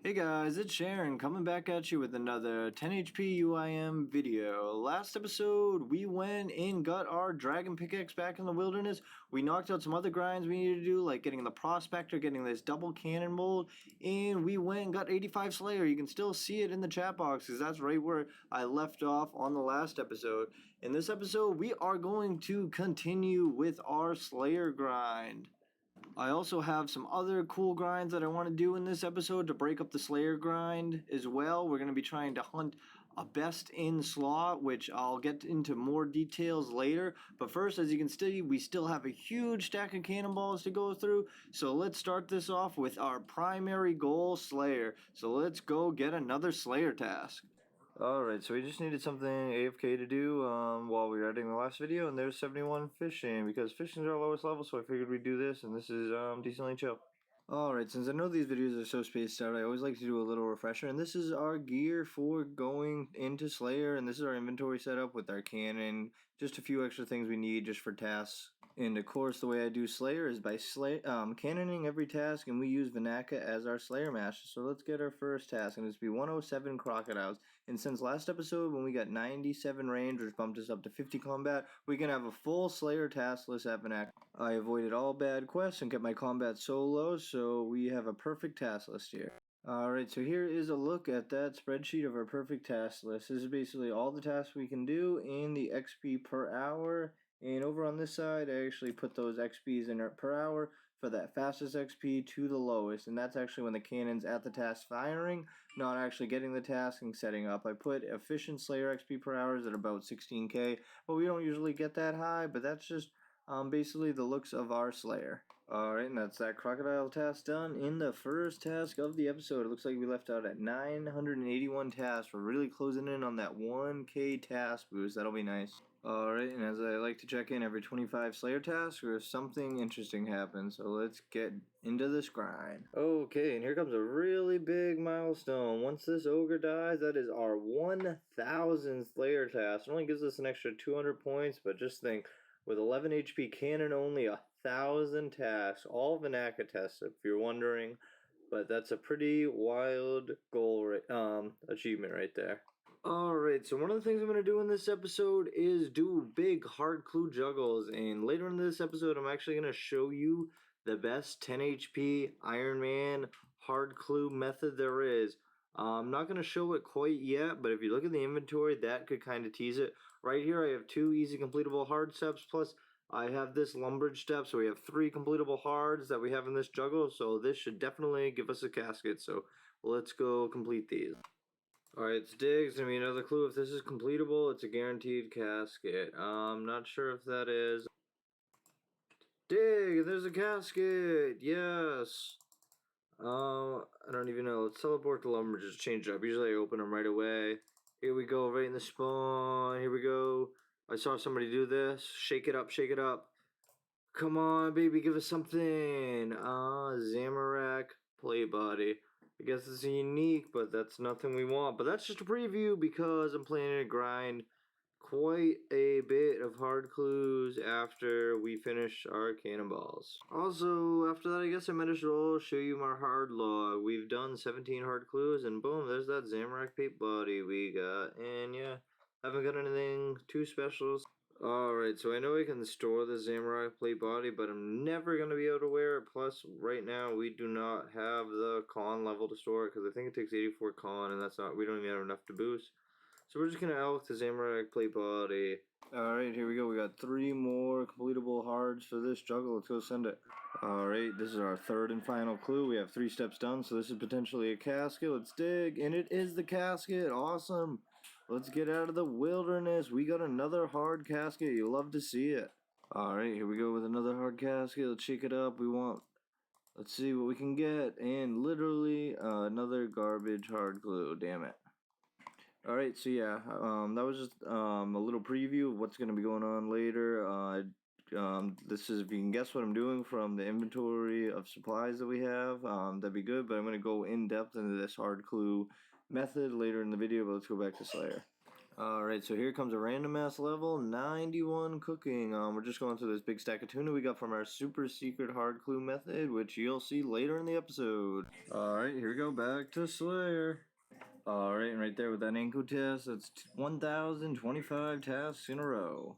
Hey guys, it's Sharon coming back at you with another 10 HP UIM video. Last episode, we went and got our dragon pickaxe back in the wilderness. We knocked out some other grinds we needed to do, like getting the prospector, getting this double cannonball, and we went and got 85 Slayer. You can still see it in the chat box because that's right where I left off on the last episode. In this episode, we are going to continue with our Slayer grind. I also have some other cool grinds that I want to do in this episode to break up the Slayer grind as well. We're going to be trying to hunt a best in slot, which I'll get into more details later. But first, as you can see, we still have a huge stack of cannonballs to go through. So let's start this off with our primary goal, Slayer. So let's go get another Slayer task. Alright, so we just needed something AFK to do while we were editing the last video, and there's 71 fishing, because fishing is our lowest level, so I figured we'd do this, and this is decently chill. Alright, since I know these videos are so spaced out, I always like to do a little refresher, and this is our gear for going into Slayer, and this is our inventory setup with our cannon, just a few extra things we need just for tasks. And of course, the way I do Slayer is by cannoning every task, and we use Venaka as our Slayer master. So let's get our first task, and it's be 107 crocodiles. And since last episode, when we got 97 range, which bumped us up to 50 combat, we can have a full Slayer task list at Venaka. I avoided all bad quests and kept my combat so low, so we have a perfect task list here. Alright, so here is a look at that spreadsheet of our perfect task list. This is basically all the tasks we can do and the XP per hour. And over on this side, I actually put those XPs in per hour for that fastest XP to the lowest. And that's actually when the cannon's at the task firing, not actually getting the task and setting up. I put efficient Slayer XP per hour at about 16k, but we don't usually get that high, but that's just basically the looks of our Slayer. Alright, and that's that crocodile task done in the first task of the episode. It looks like we left out at 981 tasks. We're really closing in on that 1k task boost. That'll be nice. Alright, and as I like to check in every 25 Slayer tasks, or if something interesting happens, so let's get into this grind. Okay, and here comes a really big milestone. Once this ogre dies, that is our 1000th Slayer task. It only gives us an extra 200 points, but just think, with 11 HP cannon, only 1,000 tasks, all Venaka tests, if you're wondering, but that's a pretty wild goal, achievement right there. Alright, so one of the things I'm going to do in this episode is do big hard clue juggles, and later in this episode I'm actually going to show you the best 10 HP Ironman hard clue method there is. I'm not going to show it quite yet, but if you look at the inventory, that could kind of tease it. Right here I have 2 easy completable hard steps, plus I have this lumberage step, so we have 3 completable hards that we have in this juggle, so this should definitely give us a casket, so let's go complete these. Alright, it's dig. It's going to be another clue. If this is completable, it's a guaranteed casket. I'm not sure if that is. Dig! There's a casket! Yes! I don't even know. Let's teleport to lumber. Just change it up. Usually I open them right away. Here we go, right in the spawn. Here we go. I saw somebody do this. Shake it up, shake it up. Come on, baby, give us something. Zamorak play body. I guess it's unique, but that's nothing we want. But that's just a preview because I'm planning to grind quite a bit of hard clues after we finish our cannonballs. Also, after that, I guess I might as well show you my hard log. We've done 17 hard clues, and boom, there's that Zamorak paint body we got. And yeah, haven't got anything too special. Alright, so I know I can store the Zamorak plate body, but I'm never going to be able to wear it. Plus, right now, we do not have the con level to store it, because I think it takes 84 con, and that's not, we don't even have enough to boost. So we're just going to elk the Zamorak plate body. Alright, here we go. We got 3 more completable hards for this juggle. Let's go send it. Alright, this is our third and final clue. We have 3 steps done, so this is potentially a casket. Let's dig, and it is the casket. Awesome. Let's get out of the wilderness. We got another hard casket. You'll love to see it. Alright, here we go with another hard casket. Let's shake it up. Let's see what we can get. And literally another garbage hard glue. Damn it. Alright, so yeah, that was just a little preview of what's going to be going on later. This is, if you can guess what I'm doing from the inventory of supplies that we have, that'd be good. But I'm going to go in depth into this hard clue method later in the video, but let's go back to Slayer. Alright, so here comes a random ass level 91 cooking. We're just going through this big stack of tuna we got from our super secret hard clue method, which you'll see later in the episode. Alright, here we go, back to Slayer. Alright, and right there with that ankle test, that's 1,025 tasks in a row.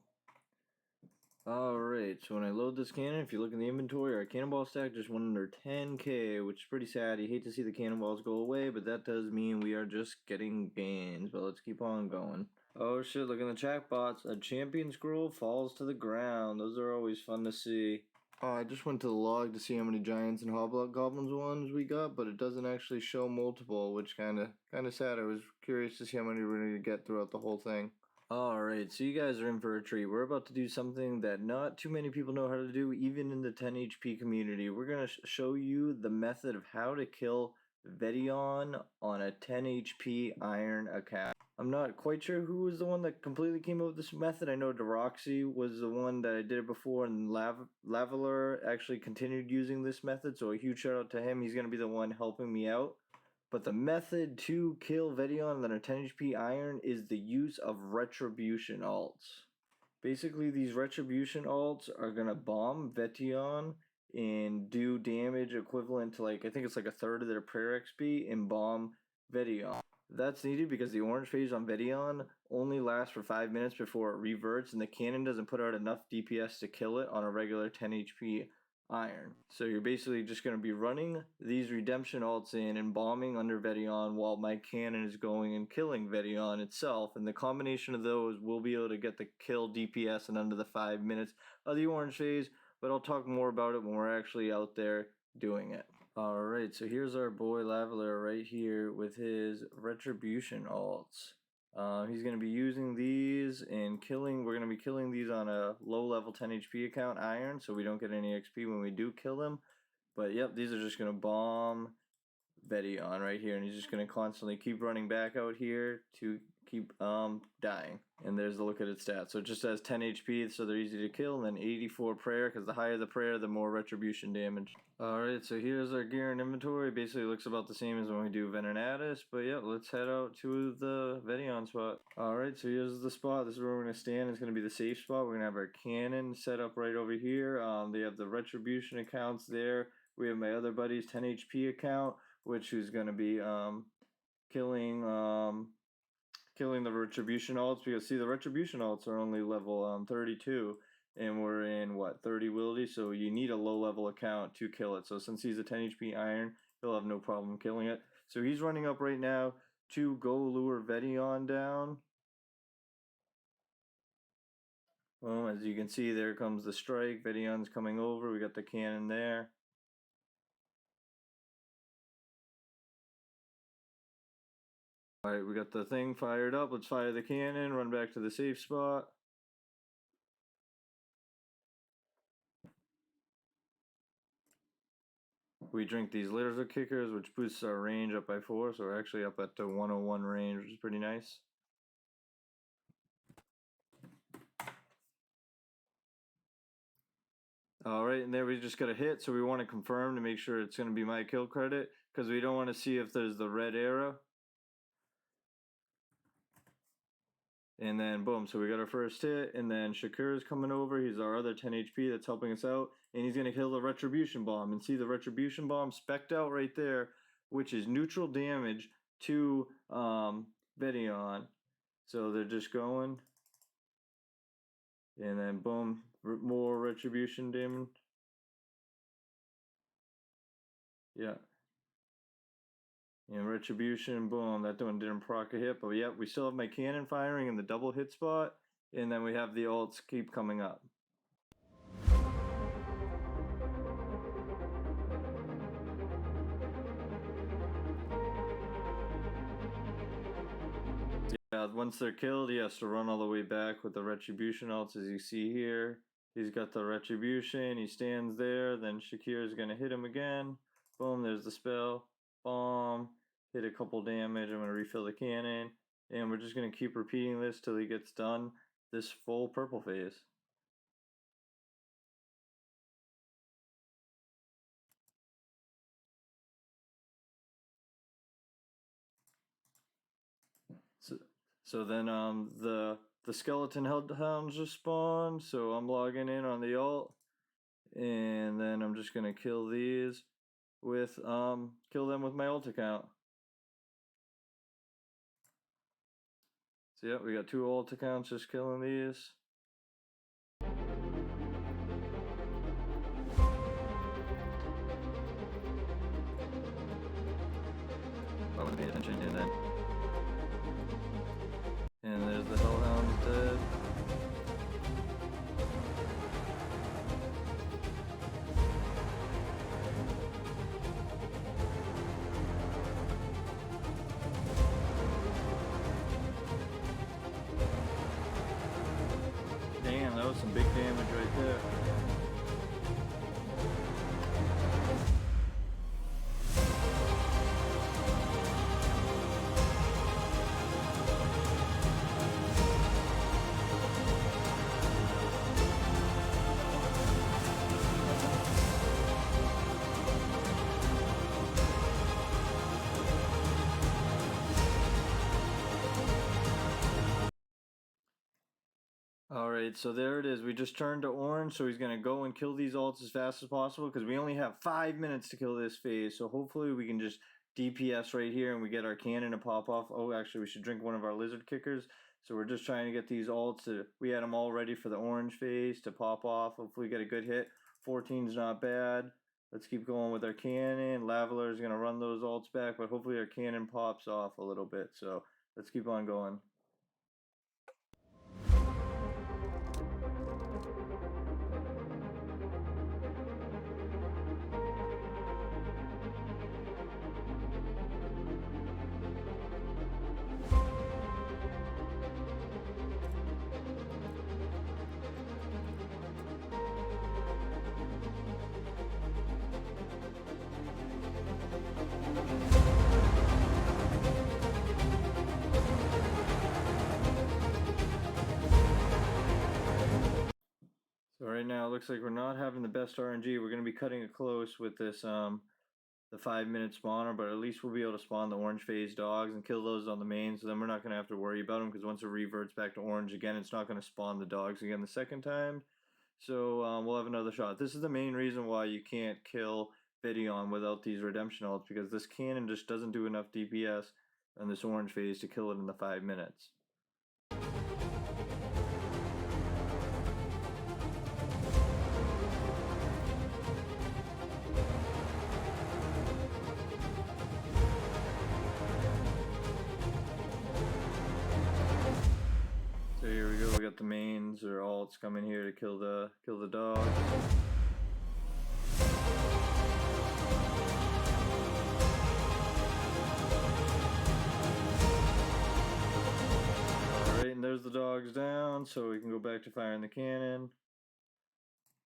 Alright, so when I load this cannon, if you look in the inventory, our cannonball stack just went under 10k, which is pretty sad. You hate to see the cannonballs go away, but that does mean we are just getting gains. But let's keep on going. Oh shit, look in the chat bots. A champion scroll falls to the ground. Those are always fun to see. I just went to the log to see how many giants and hobgoblins ones we got, but it doesn't actually show multiple, which kind of sad. I was curious to see how many we're going to get throughout the whole thing. Alright, so you guys are in for a treat. We're about to do something that not too many people know how to do, even in the 10 HP community. We're going to show you the method of how to kill Vettion on a 10 HP iron account. I'm not quite sure who was the one that completely came up with this method. I know Deroxy was the one that I did it before, and Laveler actually continued using this method, so a huge shout out to him. He's going to be the one helping me out. But the method to kill Vettion on a 10 HP iron is the use of retribution alts. Basically, these retribution alts are going to bomb Vettion and do damage equivalent to, like, I think it's like a third of their prayer XP and bomb Vettion. That's needed because the orange phase on Vettion only lasts for 5 minutes before it reverts, and the cannon doesn't put out enough DPS to kill it on a regular 10 HP iron. So you're basically just going to be running these redemption alts in and bombing under Vettion while my cannon is going and killing Vettion itself, and the combination of those will be able to get the kill DPS in under the 5 minutes of the orange phase, but I'll talk more about it when we're actually out there doing it. Alright, so here's our boy Laveler right here with his retribution alts. He's going to be using these and we're going to be killing these on a low level 10 HP account iron, so we don't get any XP when we do kill them. But yep, these are just going to bomb Vettion right here, and he's just going to constantly keep running back out here to keep dying. And there's the look at its stats. So it just has 10 HP, so they're easy to kill, and then 84 prayer, because the higher the prayer, the more retribution damage. Alright, so here's our gear and inventory. Basically looks about the same as when we do Venenatis, but yeah, let's head out to the Vettion spot. Alright, so here's the spot. This is where we're going to stand. It's going to be the safe spot. We're going to have our cannon set up right over here. They have the retribution accounts there. We have my other buddy's 10 HP account, which is going to be killing the retribution alts, because see, the retribution alts are only level 32, and we're in what, 30 wildy, so you need a low level account to kill it. So since he's a 10 HP iron, he'll have no problem killing it. So he's running up right now to go lure Vettion down. Well, as you can see, there comes the strike. Vettion's coming over. We got the cannon there. Alright, we got the thing fired up. Let's fire the cannon, run back to the safe spot. We drink these laser kickers, which boosts our range up by 4, so we're actually up at the 101 range, which is pretty nice. Alright, and there we just got a hit, so we want to confirm to make sure it's going to be my kill credit, because we don't want to see if there's the red arrow. And then boom, so we got our first hit, and then Shakira's coming over. He's our other 10 HP that's helping us out, and he's going to kill the retribution bomb. And see the retribution bomb specced out right there, which is neutral damage to Vettion. So they're just going, and then boom, more retribution damage. Yeah. And retribution, boom, that one didn't proc a hit, but yep, we still have my cannon firing in the double hit spot, and then we have the alts keep coming up. Yeah, once they're killed, he has to run all the way back with the retribution alts, as you see here. He's got the retribution, he stands there, then Shakira's gonna hit him again. Boom, there's the spell. Bomb. Hit a couple damage. I'm gonna refill the cannon. And we're just gonna keep repeating this till he gets done this full purple phase. So then the skeleton hellhounds just spawned, so I'm logging in on the alt, and then I'm just gonna kill these with kill them with my alt account. So yeah, we got 2 alt accounts just killing these. I wouldn't pay attention, and there's the hellhounds dead. Damn, that was some big damage right there. Alright, so there it is. We just turned to orange, so he's going to go and kill these alts as fast as possible because we only have 5 minutes to kill this phase. So hopefully we can just DPS right here and we get our cannon to pop off. Oh, actually, we should drink one of our lizard kickers. So we're just trying to get these alts. We had them all ready for the orange phase to pop off. Hopefully we get a good hit. 14's not bad. Let's keep going with our cannon. Lavaler is going to run those alts back, but hopefully our cannon pops off a little bit. So let's keep on going. So right now it looks like we're not having the best RNG. We're going to be cutting it close with this the 5-minute spawner, but at least we'll be able to spawn the orange phase dogs and kill those on the main, so then we're not going to have to worry about them, because once it reverts back to orange again, it's not going to spawn the dogs again the second time. So we'll have another shot. This is the main reason why you can't kill Vettion without these redemption ults, because this cannon just doesn't do enough DPS on this orange phase to kill it in the 5 minutes. So here we go, we got the mains or alts coming here to kill the dogs. Alright, and there's the dogs down, so we can go back to firing the cannon.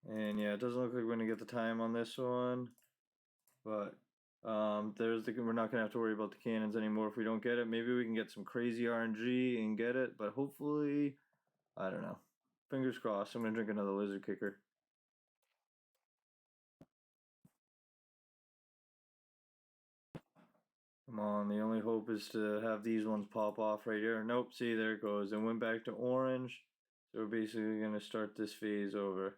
And yeah, it doesn't look like we're gonna get the time on this one, but we're not gonna have to worry about the cannons anymore if we don't get it. Maybe we can get some crazy RNG and get it, but hopefully, I don't know. Fingers crossed. I'm gonna drink another lizard kicker. Come on, the only hope is to have these ones pop off right here. Nope, see, there it goes. It went back to orange, so we're basically gonna start this phase over.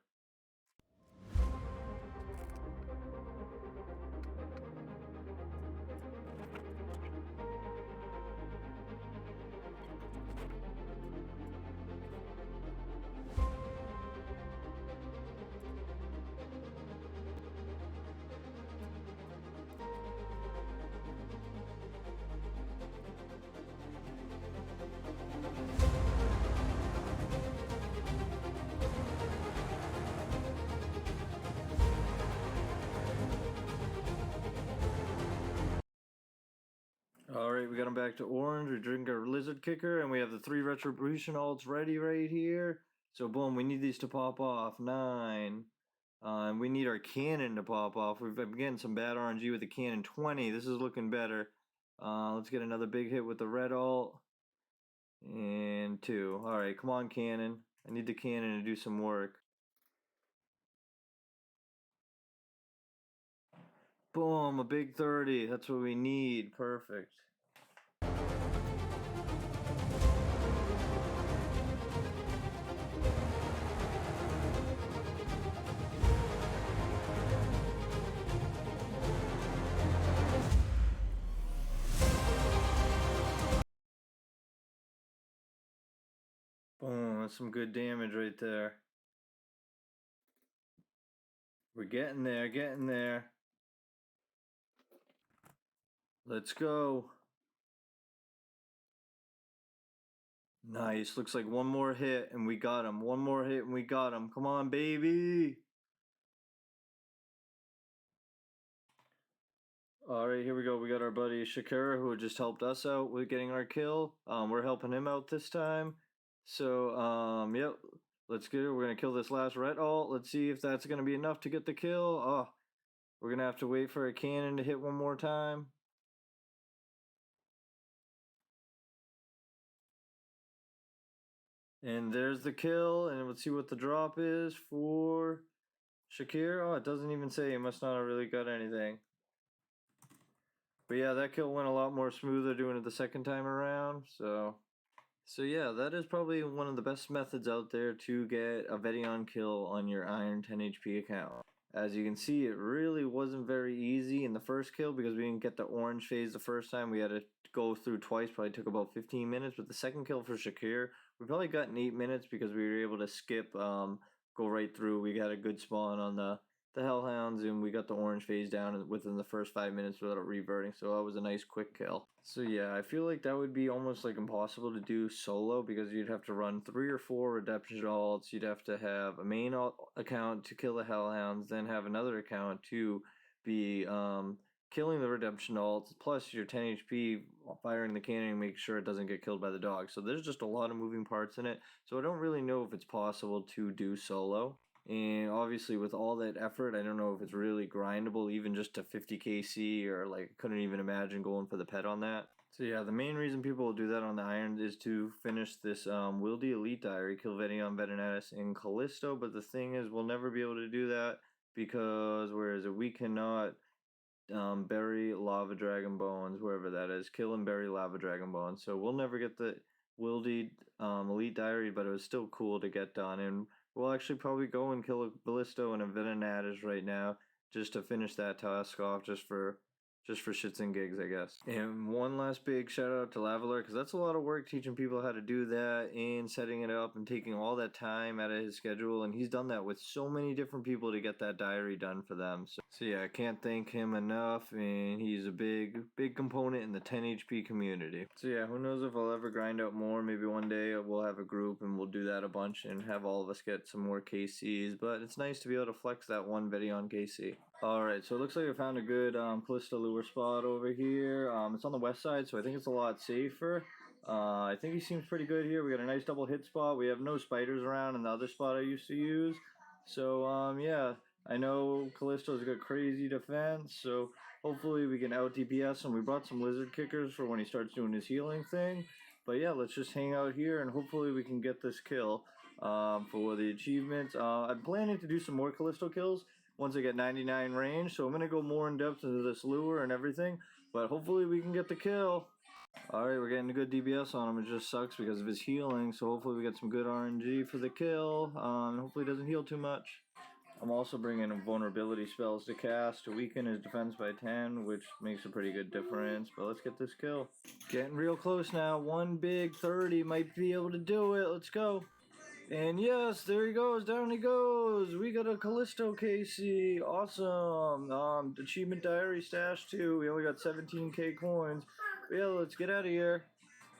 Alright, we got them back to orange. We drink our lizard kicker, and we have the 3 retribution ults ready right here. So boom, we need these to pop off. 9. And we need our cannon to pop off. We've been getting some bad RNG with the cannon. 20. This is looking better. Let's get another big hit with the red ult. And 2. Alright, come on, cannon. I need the cannon to do some work. Boom, a big 30. That's what we need. Perfect. Doing some good damage right there. We're getting there, getting there. Let's go. Nice. Looks like one more hit and we got him. One more hit and we got him. Come on, baby. Alright, here we go. We got our buddy Shakira who just helped us out with getting our kill. We're helping him out this time. So, yep. Let's get it. We're going to kill this last red alt. Let's see if that's going to be enough to get the kill. Oh, we're going to have to wait for a cannon to hit one more time. And there's the kill, and let's see what the drop is for Shakir. Oh, it doesn't even say. He must not have really got anything. But yeah, that kill went a lot more smoother doing it the second time around. So yeah, that is probably one of the best methods out there to get a Vettion kill on your Iron 10 HP account. As you can see, it really wasn't very easy in the first kill because we didn't get the orange phase the first time. We had to go through twice, probably took about 15 minutes. But the second kill for Shakir, we probably got in 8 minutes because we were able to skip, go right through. We got a good spawn on the Hellhounds, and we got the orange phase down within the first 5 minutes without it reverting, so that was a nice quick kill. So yeah, I feel like that would be almost like impossible to do solo because you'd have to run 3 or 4 redemption alts, you'd have to have a main account to kill the Hellhounds, then have another account to be killing the redemption alts, plus your 10 HP firing the cannon and make sure it doesn't get killed by the dog. So there's just a lot of moving parts in it, so I don't really know if it's possible to do solo. And obviously with all that effort, I don't know if it's really grindable even just to 50 KC, or like couldn't even imagine going for the pet on that. So yeah, the main reason people will do that on the Irons is to finish this wildy elite diary, kill Dynomite, Venenatis, and Callisto. But the thing is, we'll never be able to do that because we cannot bury lava dragon bones, wherever that is, kill and bury lava dragon bones. So we'll never get the wildy elite diary, but it was still cool to get done. And we'll actually probably go and kill a Callisto and a Venenatis right now just to finish that task off, just for shits and gigs, I guess. And one last big shout out to Lavaler, because that's a lot of work teaching people how to do that and setting it up and taking all that time out of his schedule. And he's done that with so many different people to get that diary done for them. So yeah, I can't thank him enough, and he's a big component in the 10 HP community. So yeah, who knows if I'll ever grind out more. Maybe one day we'll have a group and we'll do that a bunch and have all of us get some more KCs. But it's nice to be able to flex that one Vettion KC. Alright, so it looks like I found a good Callisto lure spot over here. It's on the west side, so I think it's a lot safer. I think he seems pretty good here. We got a nice double hit spot. We have no spiders around in the other spot I used to use. So, yeah, I know Callisto's got crazy defense, so hopefully we can out DPS him. We brought some lizard kickers for when he starts doing his healing thing. But yeah, let's just hang out here and hopefully we can get this kill for the achievements. I'm planning to do some more Callisto kills once I get 99 range, so I'm going to go more in depth into this lure and everything, but hopefully we can get the kill. Alright, we're getting a good DPS on him. It just sucks because of his healing, so hopefully we get some good RNG for the kill, and hopefully he doesn't heal too much. I'm also bringing vulnerability spells to cast to weaken his defense by 10, which makes a pretty good difference, but let's get this kill. Getting real close now. One big 30 might be able to do it. Let's go. And yes, there he goes, down he goes. We got a Callisto KC, awesome. Achievement diary stash too. We only got 17k coins. But yeah, let's get out of here.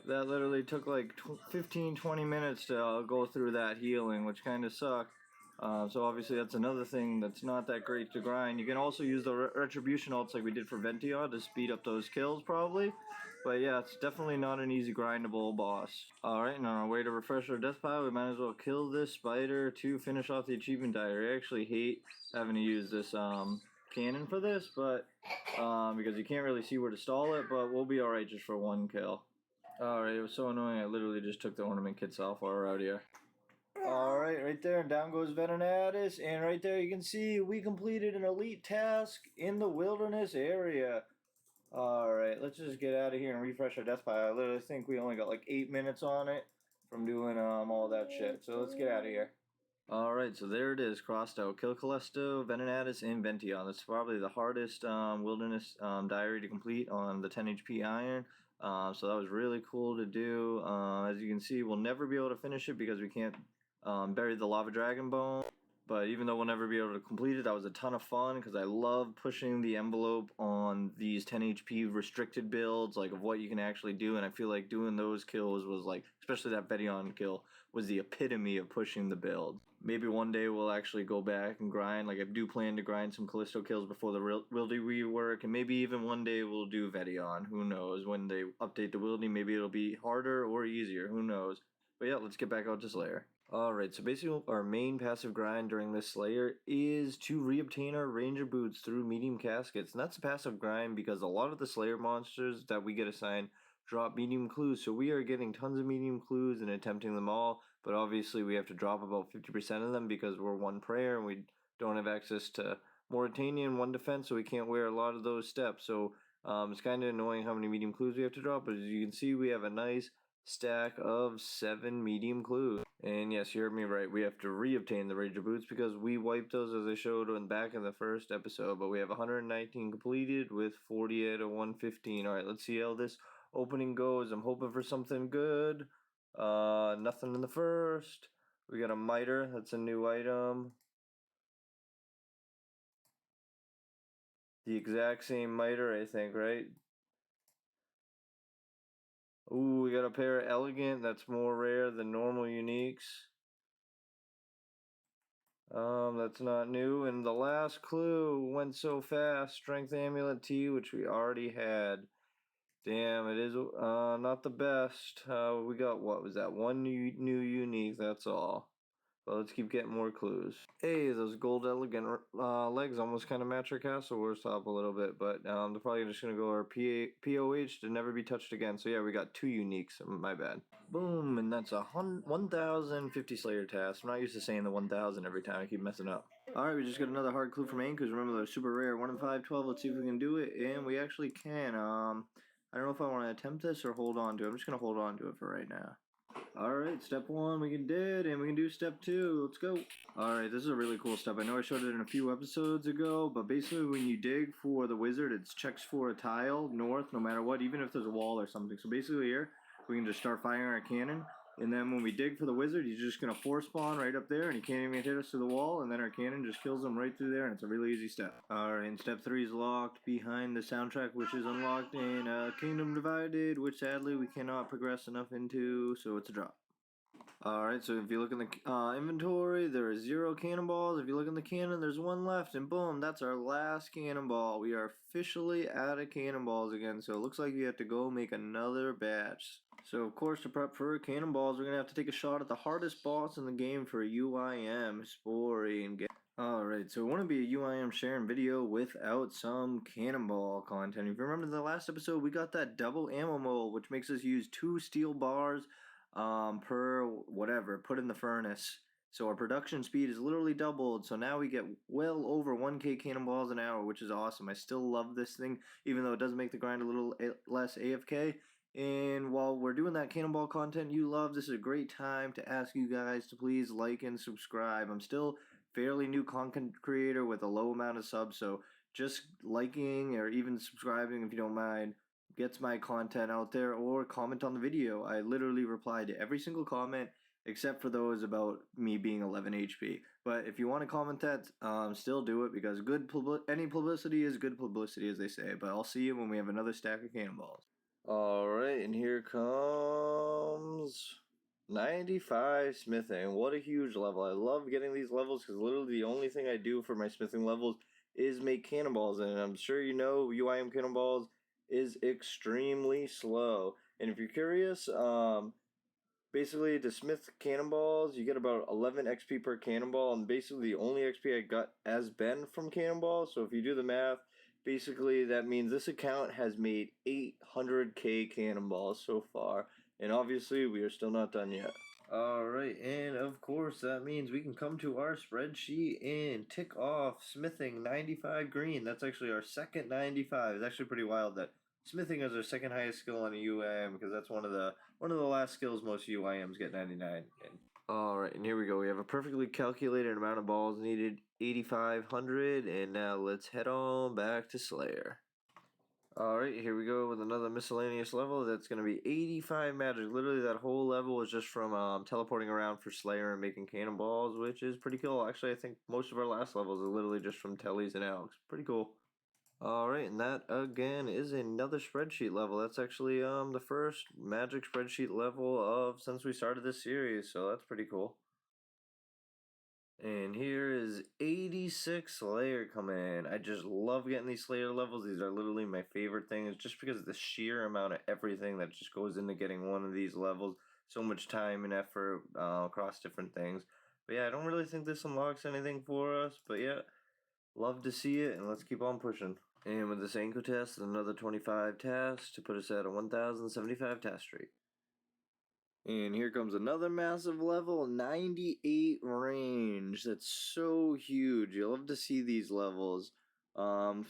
That literally took like 15-20 minutes to go through that healing, which kind of sucked. So obviously that's another thing that's not that great to grind. You can also use the retribution alts like we did for Vettion to speed up those kills probably. But yeah, it's definitely not an easy grindable boss. Alright, and on our way to refresh our death pile, we might as well kill this spider to finish off the achievement diary. I actually hate having to use this cannon for this, but because you can't really see where to stall it, but we'll be alright just for one kill. Alright, it was so annoying I literally just took the ornament kits off while we're out here. Alright, right there, and down goes Venenatis, and right there you can see we completed an elite task in the wilderness area. Alright, let's just get out of here and refresh our death pile. I literally think we only got like 8 minutes on it from doing all that shit, so let's get out of here. Alright, so there it is, crossed out. Kill Callisto, Venenatis, and Vettion. That's probably the hardest wilderness diary to complete on the 10 HP Iron. So that was really cool to do. As you can see, we'll never be able to finish it because we can't bury the lava dragon bone. But even though we'll never be able to complete it, that was a ton of fun because I love pushing the envelope on these 10 HP restricted builds, like of what you can actually do. And I feel like doing those kills was like, especially that Vettion kill, was the epitome of pushing the build. Maybe one day we'll actually go back and grind. Like I do plan to grind some Callisto kills before the wildy rework, and maybe even one day we'll do Vettion. Who knows? When they update the wildy, maybe it'll be harder or easier. Who knows? But yeah, let's get back out to Slayer. Alright, so basically our main passive grind during this Slayer is to reobtain our Ranger Boots through medium caskets. And that's a passive grind because a lot of the Slayer monsters that we get assigned drop medium clues. So we are getting tons of medium clues and attempting them all. But obviously we have to drop about 50% of them because we're one prayer and we don't have access to Mauritania and one defense. So we can't wear a lot of those steps. So it's kind of annoying how many medium clues we have to drop. But as you can see, we have a nice stack of 7 medium clues. And yes, you heard me right, we have to reobtain the Ranger Boots because we wiped those as I showed back in the first episode, but we have 119 completed with 40 out of 115. Alright, let's see how this opening goes. I'm hoping for something good. Nothing in the first. We got a miter, that's a new item. The exact same miter, I think, right? Ooh, we got a pair of elegant, that's more rare than normal uniques. That's not new. And the last clue went so fast. Strength Amulet T, which we already had. Damn, it is not the best. We got, what was that? One new unique, that's all. But let's keep getting more clues. Hey, those gold elegant legs almost kind of match our castle worst top a little bit, but they're probably just going to go our POH to never be touched again. So yeah, we got 2 uniques, my bad. Boom, and that's a 1,050 Slayer task. I'm not used to saying the 1,000 every time, I keep messing up. Alright, we just got another hard clue from Aim, because remember they're super rare. 1 in 5, 12, let's see if we can do it, and we actually can. I don't know if I want to attempt this or hold on to it. I'm just going to hold on to it for right now. Alright, step 1 we did, and we can do step 2. Let's go. Alright, this is a really cool step. I know I showed it in a few episodes ago, but basically when you dig for the wizard, it checks for a tile north no matter what, even if there's a wall or something. So basically here, we can just start firing our cannon, and then when we dig for the wizard, he's just going to force spawn right up there, and he can't even hit us to the wall, and then our cannon just kills him right through there, and it's a really easy step. Alright, and step 3 is locked behind the soundtrack, which is unlocked in Kingdom Divided, which sadly we cannot progress enough into, so it's a drop. Alright, so if you look in the inventory, there is 0 cannonballs. If you look in the cannon, there's 1 left, and boom, that's our last cannonball. We are officially out of cannonballs again, so it looks like we have to go make another batch. So of course, to prep for cannonballs, we're going to have to take a shot at the hardest boss in the game for UIM, Spory. Alright, so it wouldn't be a UIMCharon video without some cannonball content. If you remember the last episode, we got that double ammo mold, which makes us use 2 steel bars per whatever put in the furnace, so our production speed is literally doubled. So now we get well over 1k cannonballs an hour, which is awesome. I still love this thing, even though it does make the grind a little less AFK. And while we're doing that cannonball content you love, this is a great time to ask you guys to please like and subscribe. I'm still fairly new content creator with a low amount of subs, so just liking or even subscribing if you don't mind gets my content out there, or comment on the video. I literally reply to every single comment except for those about me being 11 HP. But if you want to comment that, still do it, because any publicity is good publicity, as they say. But I'll see you when we have another stack of cannonballs. Alright, and here comes 95 smithing. What a huge level. I love getting these levels because literally the only thing I do for my smithing levels is make cannonballs, and I'm sure you know UIM cannonballs is extremely slow. And if you're curious, basically to smith cannonballs you get about 11 XP per cannonball, and basically the only XP I got has been from cannonballs. So if you do the math, basically that means this account has made 800k cannonballs so far, and obviously we are still not done yet. Alright, and of course that means we can come to our spreadsheet and tick off smithing 95 green. That's actually our second 95. It's actually pretty wild that smithing is our second highest skill on a UIM, because that's one of the last skills most UIMs get 99 in. Alright, and here we go. We have a perfectly calculated amount of balls needed, 8,500, and now let's head on back to Slayer. Alright, here we go with another miscellaneous level. That's going to be 85 magic. Literally, that whole level is just from teleporting around for Slayer and making cannonballs, which is pretty cool. Actually, I think most of our last levels are literally just from Tellies and Alex. Pretty cool. Alright, and that again is another spreadsheet level. That's actually the first magic spreadsheet level of since we started this series, so that's pretty cool. And here is 86 Slayer coming. I just love getting these Slayer levels. These are literally my favorite things just because of the sheer amount of everything that just goes into getting one of these levels. So much time and effort across different things. But yeah, I don't really think this unlocks anything for us. But yeah, love to see it, and let's keep on pushing. And with this anchor test, another 25 tasks to put us at a 1075 task rate. And here comes another massive level, 98 range. That's so huge. You love to see these levels.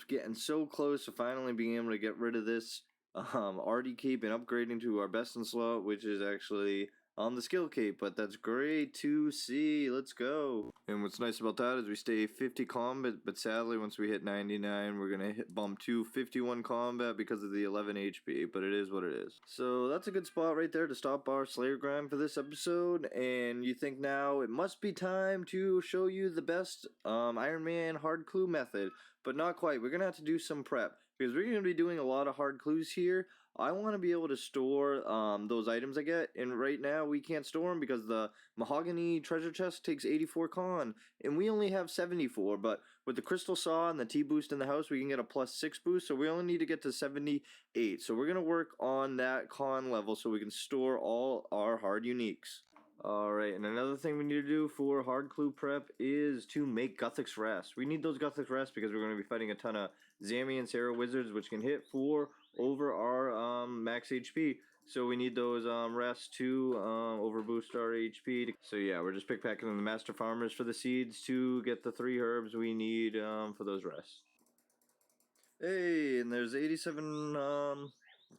Getting so close to finally being able to get rid of this RD cape and upgrading to our best in slot, which is actually on the skill cape, but that's great to see. Let's go. And what's nice about that is we stay 50 combat, but sadly once we hit 99 we're gonna bump to 51 combat because of the 11 HP, but it is what it is. So that's a good spot right there to stop our Slayer grind for this episode. And you think now it must be time to show you the best Ironman hard clue method, but not quite. We're gonna have to do some prep because we're gonna be doing a lot of hard clues here. I want to be able to store those items I get, and right now we can't store them because the mahogany treasure chest takes 84 con, and we only have 74, but with the crystal saw and the T boost in the house, we can get a +6 boost, so we only need to get to 78, so we're going to work on that con level so we can store all our hard uniques. Alright, and another thing we need to do for hard clue prep is to make Guthix Rest. We need those Guthix Rest because we're going to be fighting a ton of Zammy and Sarah wizards, which can hit for over our max HP. So we need those rests to overboost our HP. So yeah, we're just pickpacking in the master farmers for the seeds to get the 3 herbs we need for those rests. Hey, and there's 87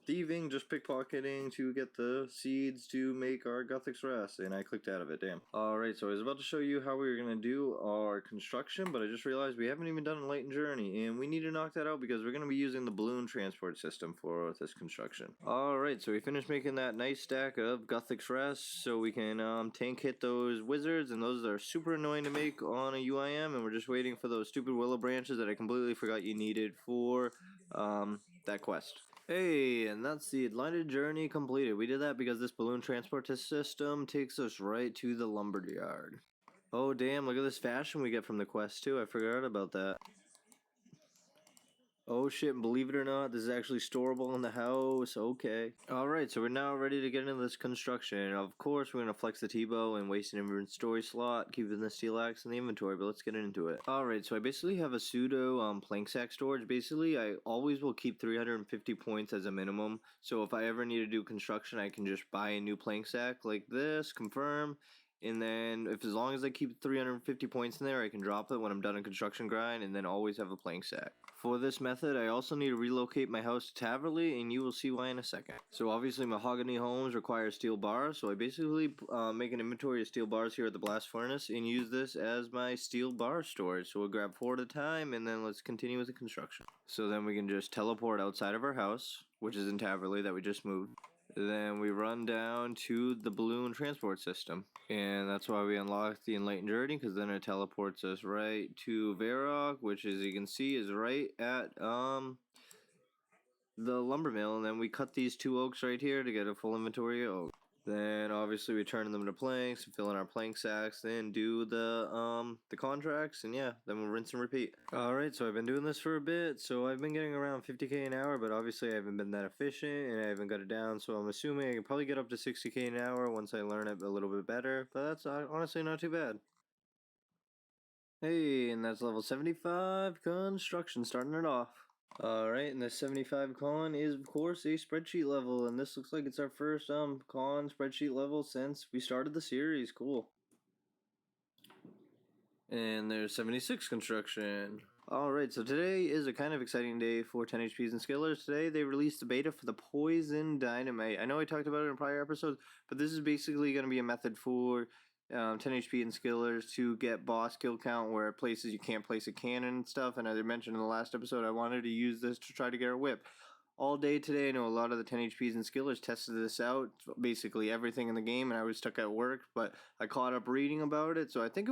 thieving, just pickpocketing to get the seeds to make our Guthix Rest, and I clicked out of it, damn. Alright, so I was about to show you how we were going to do our construction, but I just realized we haven't even done Enlightened Journey, and we need to knock that out because we're going to be using the balloon transport system for this construction. Alright, so we finished making that nice stack of Guthix Rest, so we can tank hit those wizards, and those are super annoying to make on a UIM, and we're just waiting for those stupid willow branches that I completely forgot you needed for that quest. Hey, and that's the Enlightened Journey completed. We did that because this balloon transport system takes us right to the lumberyard. Oh damn, look at this fashion we get from the quest too. I forgot about that. Oh shit, and believe it or not, this is actually storable in the house. Okay. Alright, so we're now ready to get into this construction. Of course, we're going to flex the T-bow and waste an inventory slot, keeping the steel axe in the inventory, but let's get into it. Alright, so I basically have a pseudo plank sack storage. Basically, I always will keep 350 points as a minimum, so if I ever need to do construction, I can just buy a new plank sack like this, confirm, and then as long as I keep 350 points in there, I can drop it when I'm done a construction grind, and then always have a plank sack. For this method, I also need to relocate my house to Taverley, and you will see why in a second. So obviously mahogany homes require steel bars, so I basically make an inventory of steel bars here at the blast furnace and use this as my steel bar storage. So we'll grab 4 at a time, and then let's continue with the construction. So then we can just teleport outside of our house, which is in Taverley that we just moved. Then we run down to the balloon transport system, and that's why we unlock the Enlightened Journey, because then it teleports us right to Varrock, which as you can see is right at the lumber mill, and then we cut these 2 oaks right here to get a full inventory of oak. Then obviously we turn them into planks, fill in our plank sacks, then do the contracts, and yeah, then we'll rinse and repeat. Alright, so I've been doing this for a bit, so I've been getting around 50k an hour, but obviously I haven't been that efficient, and I haven't got it down, so I'm assuming I can probably get up to 60k an hour once I learn it a little bit better, but that's honestly not too bad. Hey, and that's level 75 construction, starting it off. Alright, and the 75 con is of course a spreadsheet level, and this looks like it's our first con spreadsheet level since we started the series. Cool. And there's 76 construction. Alright, so today is a kind of exciting day for 10 HPs and skillers. Today they released the beta for the poison dynamite. I know I talked about it in prior episodes, but this is basically going to be a method for 10 HP and skillers to get boss kill count where places you can't place a cannon and stuff. And as I mentioned in the last episode, I wanted to use this to try to get a whip. all day today. I know a lot of the 10 HPs and skillers tested this out, basically everything in the game, and I was stuck at work, but I caught up reading about it, so I think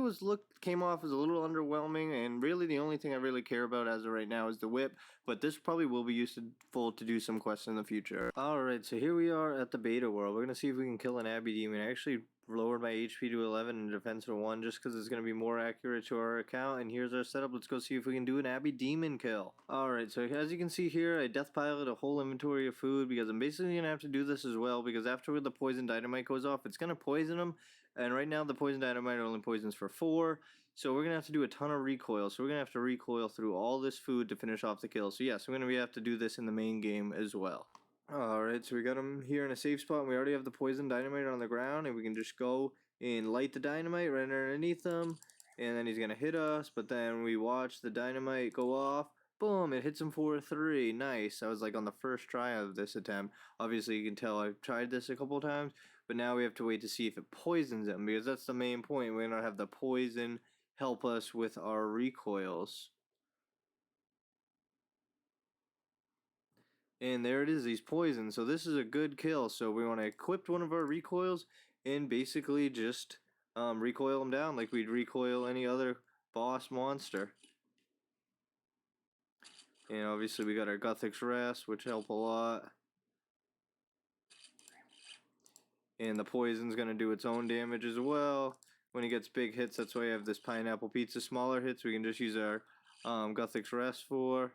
came off as a little underwhelming, and really the only thing I really care about as of right now is the whip, but this probably will be useful to do some quests in the future. Alright, so here we are at the beta world. We're going to see if we can kill an Abbey Demon. I actually lowered my HP to 11 and defense to 1 just because it's going to be more accurate to our account. And here's our setup. Let's go see if we can do an Abbey Demon kill. Alright, so as you can see here, I death pilot a whole inventory of food because I'm basically going to have to do this as well, because after the poison dynamite goes off, it's going to poison them. And right now the poison dynamite only poisons for 4. So we're going to have to do a ton of recoil. So we're going to have to recoil through all this food to finish off the kill. So yes, we're going to have to do this in the main game as well. Alright, so we got him here in a safe spot, and we already have the poison dynamite on the ground, and we can just go and light the dynamite right underneath him, and then he's going to hit us, but then we watch the dynamite go off. Boom, it hits him for 3. Nice. I was like on the first try of this attempt. Obviously, you can tell I've tried this a couple times, but now we have to wait to see if it poisons him, because that's the main point. We're going to have the poison help us with our recoils. And there it is, he's poisoned. So this is a good kill. So we want to equip one of our recoils and basically just recoil him down like we'd recoil any other boss monster. And obviously we got our OSRS, which help a lot. And the poison's going to do its own damage as well. When he gets big hits, that's why I have this pineapple pizza. Smaller hits we can just use our OSRS for.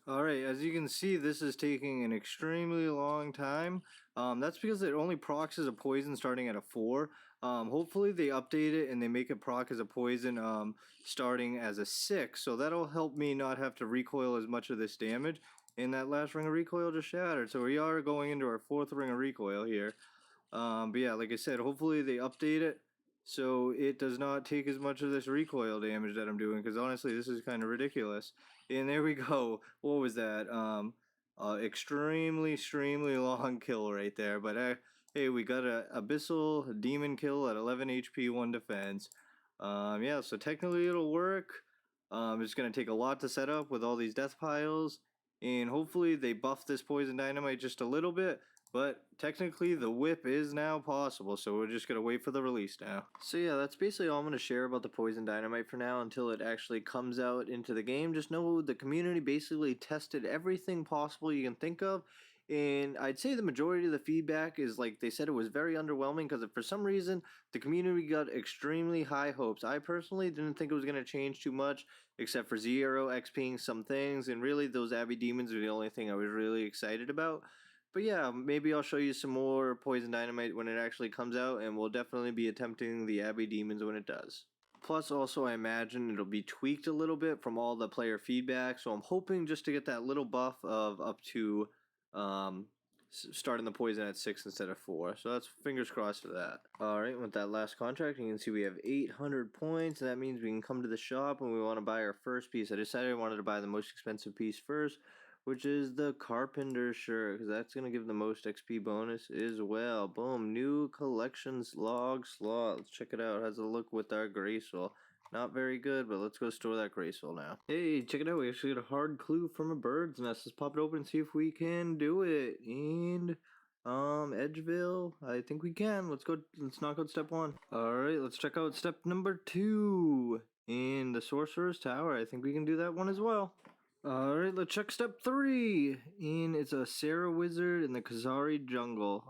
Alright, as you can see, this is taking an extremely long time. That's because it only procs as a poison starting at a 4. Hopefully they update it and they make it proc as a poison starting as a 6. So that'll help me not have to recoil as much of this damage. And that last ring of recoil just shattered. So we are going into our 4th ring of recoil here. But yeah, like I said, hopefully they update it so it does not take as much of this recoil damage that I'm doing, because honestly this is kind of ridiculous. And there we go. What was that? Extremely long kill right there. But hey, we got a Abyssal demon kill at 11 HP, 1 defense. Yeah, so technically it'll work. It's going to take a lot to set up with all these death piles. And hopefully they buff this poison dynamite just a little bit. But technically the whip is now possible, so we're just going to wait for the release now. So yeah, that's basically all I'm going to share about the poison dynamite for now until it actually comes out into the game. Just know the community basically tested everything possible you can think of. And I'd say the majority of the feedback is like they said it was very underwhelming because for some reason the community got extremely high hopes. I personally didn't think it was going to change too much except for Zero XPing some things, and really those Abbey Demons are the only thing I was really excited about. But yeah, maybe I'll show you some more Poison Dynamite when it actually comes out, and we'll definitely be attempting the Abbey Demons when it does. Plus, also, I imagine it'll be tweaked a little bit from all the player feedback, so I'm hoping just to get that little buff of up to starting the poison at 6 instead of 4. So that's fingers crossed for that. Alright, with that last contract, you can see we have 800 points. That means we can come to the shop and we want to buy our first piece. I decided I wanted to buy the most expensive piece first, which is the carpenter shirt, because that's going to give the most XP bonus as well. Boom, new collections log slot. Let's check it out. It has a look with our Graceful. Not very good, but let's go store that Graceful now. Hey, check it out. We actually got a hard clue from a bird's nest. Let's pop it open and see if we can do it. And Edgeville, I think we can. Let's go. Let's knock out step 1. Alright, let's check out step number 2. In the Sorcerer's Tower. I think we can do that one as well. Alright, let's check step 3. And it's a Sarah Wizard in the Kazari Jungle.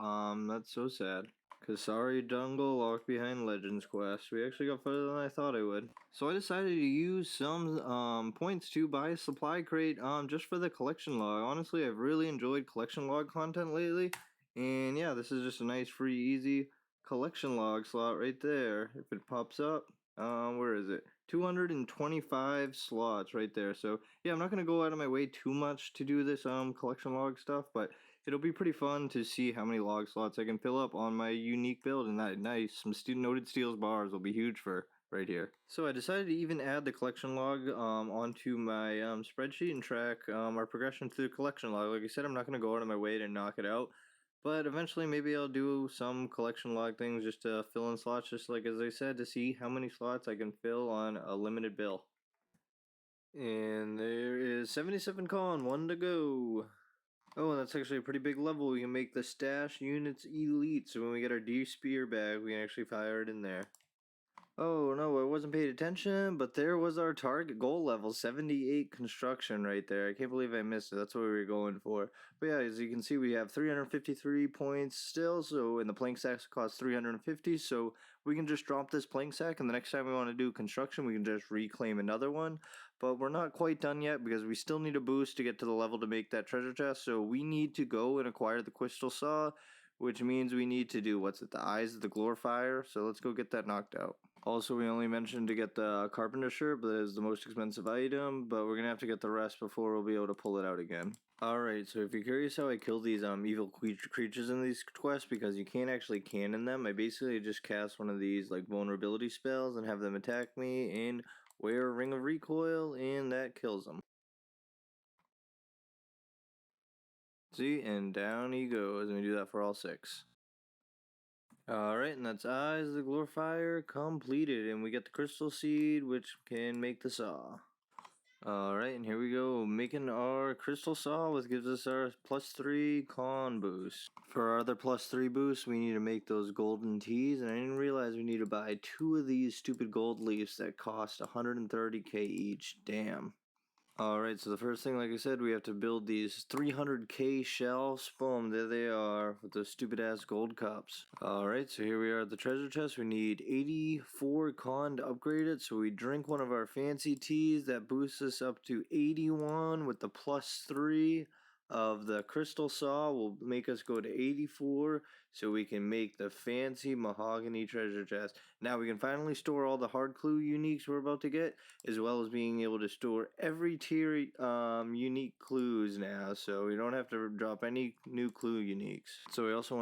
That's so sad. Kazari Jungle locked behind Legends Quest. We actually got further than I thought I would. So I decided to use some points to buy a supply crate just for the collection log. Honestly, I've really enjoyed collection log content lately. And yeah, this is just a nice, free, easy collection log slot right there. If it pops up, where is it? 225 slots right there. So yeah, I'm not gonna go out of my way too much to do this collection log stuff, but it'll be pretty fun to see how many log slots I can fill up on my unique build. And that nice, some noted steels bars will be huge for right here. So I decided to even add the collection log onto my spreadsheet and track our progression through the collection log. Like I said, I'm not going to go out of my way to knock it out, but eventually maybe I'll do some collection log things just to fill in slots, just like as I said, to see how many slots I can fill on a limited bill. And there is 77 con, 1 to go. Oh, and that's actually a pretty big level. We can make the stash units elite, so when we get our D-spear back, we can actually fire it in there. Oh no, I wasn't paying attention, but there was our target goal level, 78 construction right there. I can't believe I missed it. That's what we were going for. But yeah, as you can see, we have 353 points still, so and the plank sacks cost 350, so we can just drop this plank sack, and the next time we want to do construction, we can just reclaim another one. But we're not quite done yet, because we still need a boost to get to the level to make that treasure chest, so we need to go and acquire the crystal saw, which means we need to do, what's it, the eyes of the glorifier, so let's go get that knocked out. Also, we only mentioned to get the carpenter shirt, but it is the most expensive item, but we're gonna have to get the rest before we'll be able to pull it out again. Alright, so if you're curious how I kill these evil creatures in these quests, because you can't actually cannon them, I basically just cast one of these like vulnerability spells and have them attack me and wear a ring of recoil, and that kills them. See, and down he goes, and we do that for all 6. Alright, and that's Eyes of the Glorifier completed, and we get the crystal seed, which can make the saw. Alright, and here we go, making our crystal saw, which gives us our +3 con boost. For our other +3 boost, we need to make those golden teas, and I didn't realize we need to buy 2 of these stupid gold leaves that cost 130k each. Damn. Alright, so the first thing, like I said, we have to build these 300k shelves. Boom, there they are, with those stupid ass gold cups. Alright, so here we are at the treasure chest. We need 84 con to upgrade it, so we drink one of our fancy teas that boosts us up to 81 with the +3 of the crystal saw will make us go to 84, so we can make the fancy mahogany treasure chest. Now we can finally store all the hard clue uniques we're about to get, as well as being able to store every tier unique clues now, so we don't have to drop any new clue uniques. So we also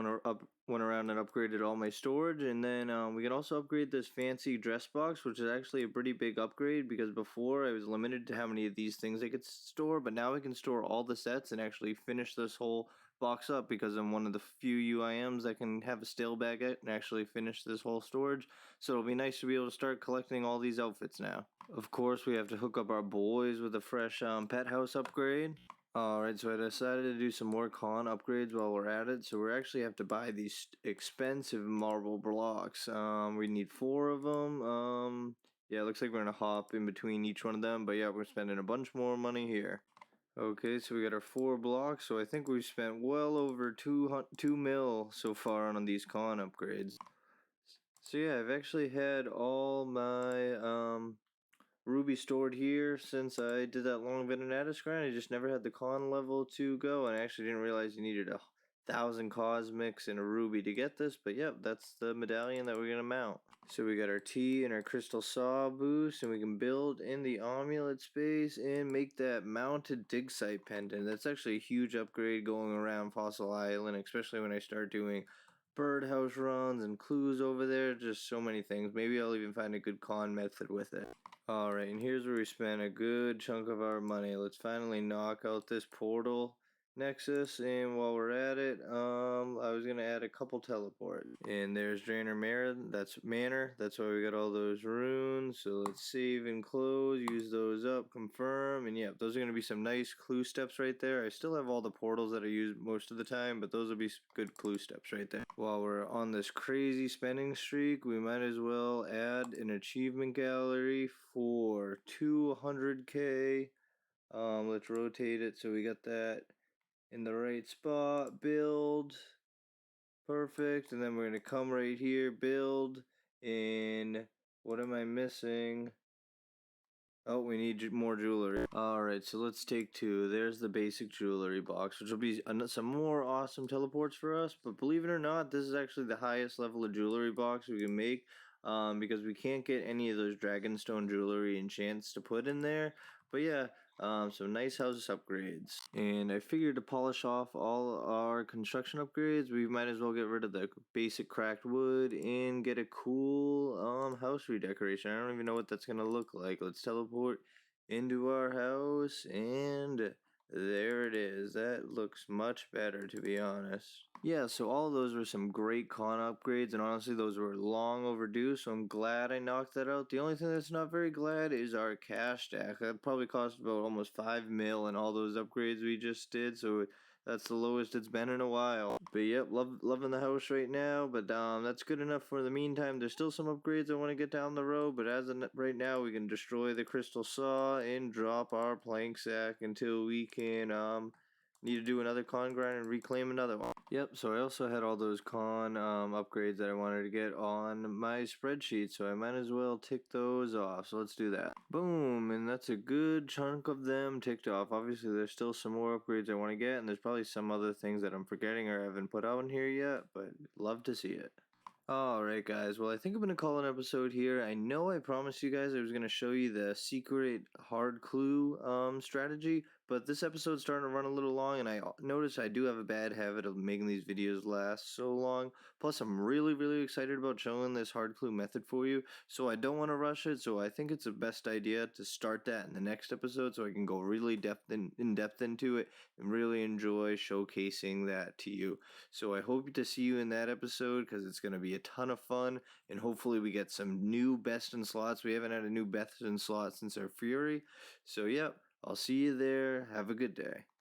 went around and upgraded all my storage, and then we can also upgrade this fancy dress box, which is actually a pretty big upgrade, because before I was limited to how many of these things I could store, but now I can store all the sets and actually finish this whole box up, because I'm one of the few UIMs that can have a stale baguette and actually finish this whole storage. So it'll be nice to be able to start collecting all these outfits now. Of course, we have to hook up our boys with a fresh pet house upgrade. Alright, so I decided to do some more con upgrades while we're at it. So we actually have to buy these expensive marble blocks. We need 4 of them. Yeah, it looks like we're gonna hop in between each one of them, but yeah, we're spending a bunch more money here. Okay, so we got our 4 blocks, so I think we've spent well over 2 mil so far on these con upgrades. So yeah, I've actually had all my ruby stored here since I did that long Venenatis grind. I just never had the con level to go, and I actually didn't realize you needed 1,000 cosmics and a ruby to get this, but yep, that's the medallion that we're gonna mount. So we got our T and our crystal saw boost, and we can build in the amulet space and make that mounted dig site pendant. That's actually a huge upgrade going around Fossil Island, especially when I start doing birdhouse runs and clues over there. Just so many things. Maybe I'll even find a good con method with it. Alright, and here's where we spent a good chunk of our money. Let's finally knock out this portal nexus, and while we're at it, I was gonna add a couple teleport. And there's Drainer Manor, that's why we got all those runes. So let's save and close, use those up, confirm, and yeah, those are gonna be some nice clue steps right there. I still have all the portals that I use most of the time, but those will be good clue steps right there. While we're on this crazy spending streak, we might as well add an achievement gallery for 200k. Let's rotate it so we got that in the right spot. Build, perfect, and then we're gonna come right here, build, and what am I missing? Oh, we need more jewelry. Alright, so let's take 2. There's the basic jewelry box, which will be some more awesome teleports for us. But believe it or not, this is actually the highest level of jewelry box we can make. Because we can't get any of those dragonstone jewelry enchants to put in there. But yeah, so nice house upgrades. And I figured to polish off all our construction upgrades, we might as well get rid of the basic cracked wood and get a cool house redecoration. I don't even know what that's gonna look like. Let's teleport into our house, and there it is. That looks much better, to be honest. Yeah, so all of those were some great con upgrades, and honestly, those were long overdue, so I'm glad I knocked that out. The only thing that's not very glad is our cash stack. That probably cost about almost 5 mil and all those upgrades we just did, so that's the lowest it's been in a while. But yep, loving the house right now, but that's good enough for the meantime. There's still some upgrades I want to get down the road, but as of right now, we can destroy the crystal saw and drop our plank sack until we can need to do another con grind and reclaim another one. Yep, so I also had all those con upgrades that I wanted to get on my spreadsheet, so I might as well tick those off. So let's do that. Boom, and that's a good chunk of them ticked off. Obviously, there's still some more upgrades I want to get, and there's probably some other things that I'm forgetting or haven't put out in here yet, but love to see it. Alright guys, well I think I'm going to call an episode here. I know I promised you guys I was going to show you the secret hard clue strategy, but this episode's starting to run a little long, and I notice I do have a bad habit of making these videos last so long. Plus I'm really excited about showing this hard clue method for you, so I don't want to rush it, so I think it's the best idea to start that in the next episode so I can go really in depth into it and really enjoy showcasing that to you. So I hope to see you in that episode, because it's going to be a ton of fun, and hopefully we get some new best in slots. We haven't had a new best in slot since our Fury. So yep, I'll see you there. Have a good day.